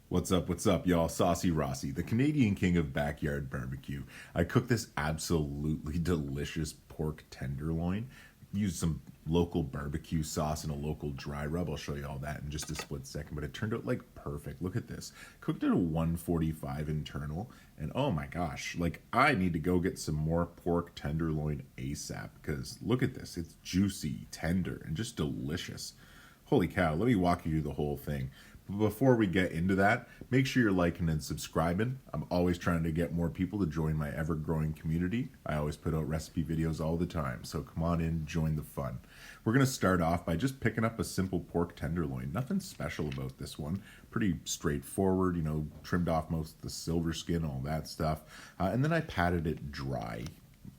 What's up, y'all? Saucy Rossy, the Canadian king of backyard barbecue. I cooked this absolutely delicious pork tenderloin. Used some local barbecue sauce and a local dry rub. I'll show you all that in just a split second, but it turned out like perfect. Look at this. Cooked at a 145 internal, and oh my gosh, like I need to go get some more pork tenderloin ASAP because look at this. It's juicy, tender, and just delicious. Holy cow, let me walk you through the whole thing. But before we get into that, make sure you're liking and subscribing. I'm always trying to get more people to join my ever-growing community. I always put out recipe videos all the time, so come on in, join the fun. We're going to start off by just picking up a simple pork tenderloin. Nothing special about this one. Pretty straightforward, you know, trimmed off most of the silver skin, all that stuff. And then I patted it dry.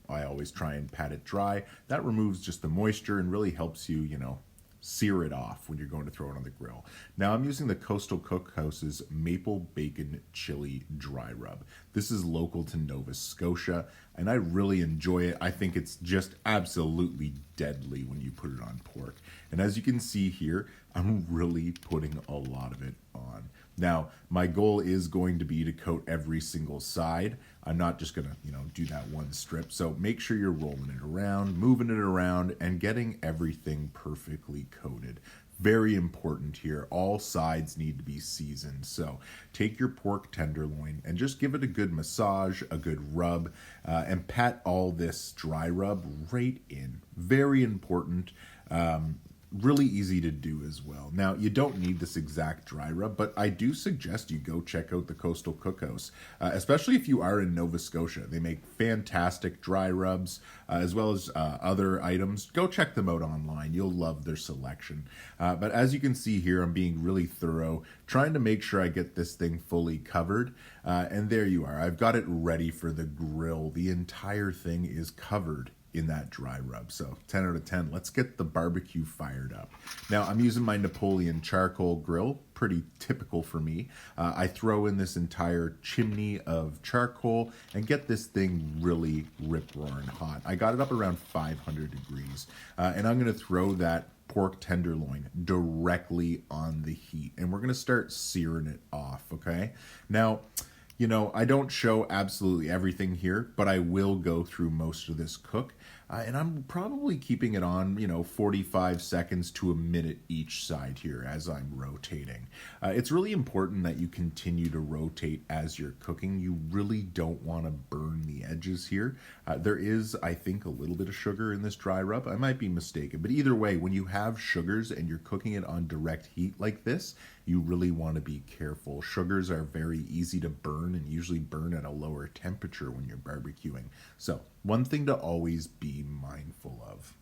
I always try and pat it dry. That removes just the moisture and really helps you, you know, sear it off when you're going to throw it on the grill. Now I'm using the Coastal Cookhouse's Maple Bacon Chili Dry Rub. This is local to Nova Scotia, and I really enjoy it. I think it's just absolutely deadly when you put it on pork. And as you can see here, I'm really putting a lot of it on. Now, my goal is going to be to coat every single side. I'm not just gonna, you know, do that one strip. So make sure you're rolling it around, moving it around, and getting everything perfectly coated. Very important here. All sides need to be seasoned. So take your pork tenderloin and just give it a good massage, a good rub, and pat all this dry rub right in. Very important. Really easy to do as well. Now, you don't need this exact dry rub, but I do suggest you go check out the Coastal Cookhouse, especially if you are in Nova Scotia. They make fantastic dry rubs, as well as other items. Go check them out online. You'll love their selection. But as you can see here, I'm being really thorough, trying to make sure I get this thing fully covered. And there you are. I've got it ready for the grill. The entire thing is covered in that dry rub. So 10 out of 10. Let's get the barbecue fired up. Now I'm using my Napoleon Charcoal Grill, pretty typical for me. I throw in this entire chimney of charcoal and get this thing really rip-roaring hot. I got it up around 500 degrees. And I'm gonna throw that pork tenderloin directly on the heat. And we're gonna start searing it off, okay? Now, you know, I don't show absolutely everything here, but I will go through most of this cook. And I'm probably keeping it on, you know, 45 seconds to a minute each side here as I'm rotating. It's really important that you continue to rotate as you're cooking. You really don't want to burn the edges here. There is, I think, a little bit of sugar in this dry rub. I might be mistaken, but either way, when you have sugars and you're cooking it on direct heat like this, you really want to be careful. Sugars are very easy to burn and usually burn at a lower temperature when you're barbecuing. So one thing to always be mindful of.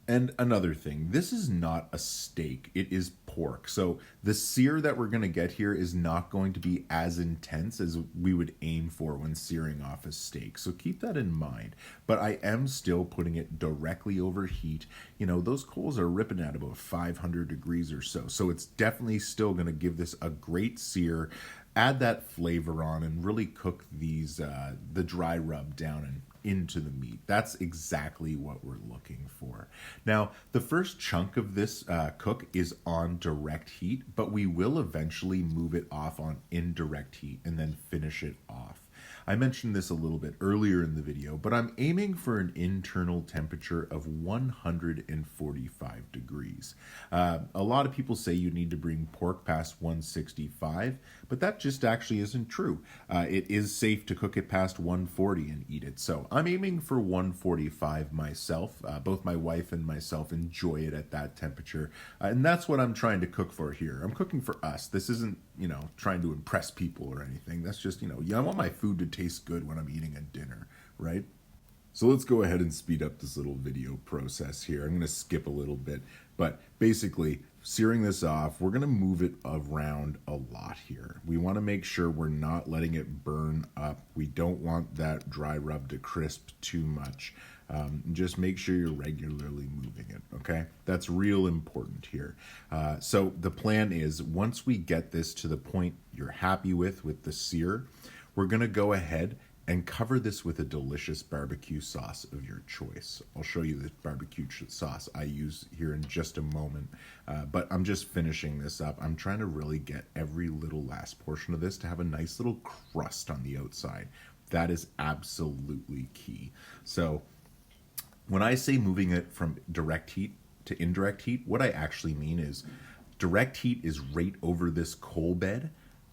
And another thing, this is not a steak, it is pork. So the sear that we're gonna get here is not going to be as intense as we would aim for when searing off a steak. So keep that in mind. But I am still putting it directly over heat. You know, those coals are ripping at about 500 degrees or so. So it's definitely still gonna give this a great sear. Add that flavor on and really cook these, the dry rub down and into the meat. That's exactly what we're looking for. Now, the first chunk of this cook is on direct heat, but we will eventually move it off on indirect heat and then finish it off. I mentioned this a little bit earlier in the video, but I'm aiming for an internal temperature of 145 degrees. A lot of people say you need to bring pork past 165, but that just actually isn't true. It is safe to cook it past 140 and eat it. So I'm aiming for 145 myself. Both my wife and myself enjoy it at that temperature. And that's what I'm trying to cook for here. I'm cooking for us. This isn't, you know, trying to impress people or anything. That's just, you know, I want my food to taste good when I'm eating a dinner, right? So let's go ahead and speed up this little video process here. I'm going to skip a little bit, but basically searing this off, we're going to move it around a lot here. We want to make sure we're not letting it burn up. We don't want that dry rub to crisp too much. Just make sure you're regularly moving it, okay? That's real important here. So the plan is once we get this to the point you're happy with the sear, we're going to go ahead and cover this with a delicious barbecue sauce of your choice. I'll show you the barbecue sauce I use here in just a moment, but I'm just finishing this up. I'm trying to really get every little last portion of this to have a nice little crust on the outside. That is absolutely key. So when I say moving it from direct heat to indirect heat, what I actually mean is direct heat is right over this coal bed.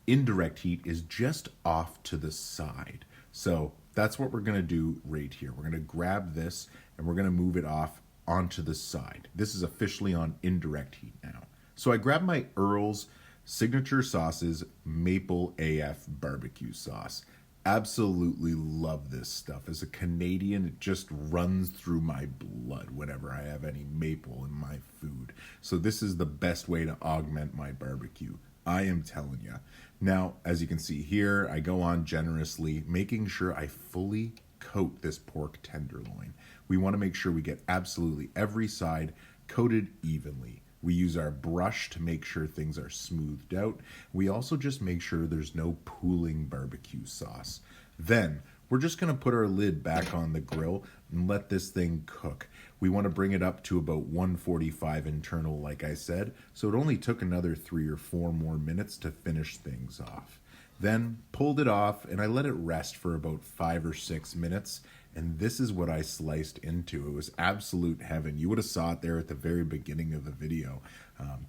Indirect heat is just off to the side. So that's what we're going to do right here. We're going to grab this and we're going to move it off onto the side. This is officially on indirect heat now. So I grabbed my Earl's Signature Sauces Maple AF BBQ sauce. Absolutely love this stuff. As a Canadian, it just runs through my blood whenever I have any maple in my food. So this is the best way to augment my barbecue. I am telling you. Now, as you can see here, I go on generously, making sure I fully coat this pork tenderloin. We want to make sure we get absolutely every side coated evenly. We use our brush to make sure things are smoothed out. We also just make sure there's no pooling barbecue sauce. Then we're just going to put our lid back on the grill and let this thing cook. We want to bring it up to about 145 internal, like I said, so it only took another 3 or 4 more minutes to finish things off. Then pulled it off and I let it rest for about 5 or 6 minutes, and this is what I sliced into. It was absolute heaven. You would have saw it there at the very beginning of the video.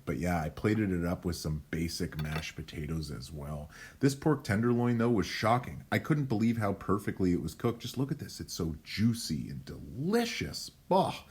But yeah, I plated it up with some basic mashed potatoes as well. This pork tenderloin, though, was shocking. I couldn't believe how perfectly it was cooked. Just look at this. It's so juicy and delicious. Oh,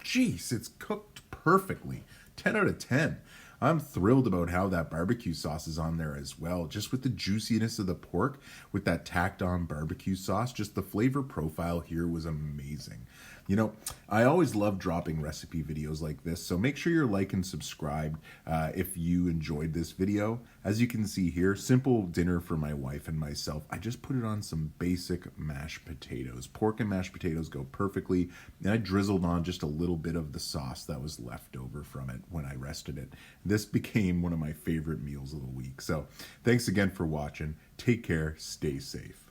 jeez, it's cooked perfectly. 10 out of 10. I'm thrilled about how that barbecue sauce is on there as well. Just with the juiciness of the pork, with that tacked on barbecue sauce, just the flavor profile here was amazing. You know, I always love dropping recipe videos like this, so make sure you're like and subscribed if you enjoyed this video. As you can see here, simple dinner for my wife and myself. I just put it on some basic mashed potatoes. Pork and mashed potatoes go perfectly, and I drizzled on just a little bit of the sauce that was left over from it when I rested it. This became one of my favorite meals of the week. So thanks again for watching. Take care, stay safe.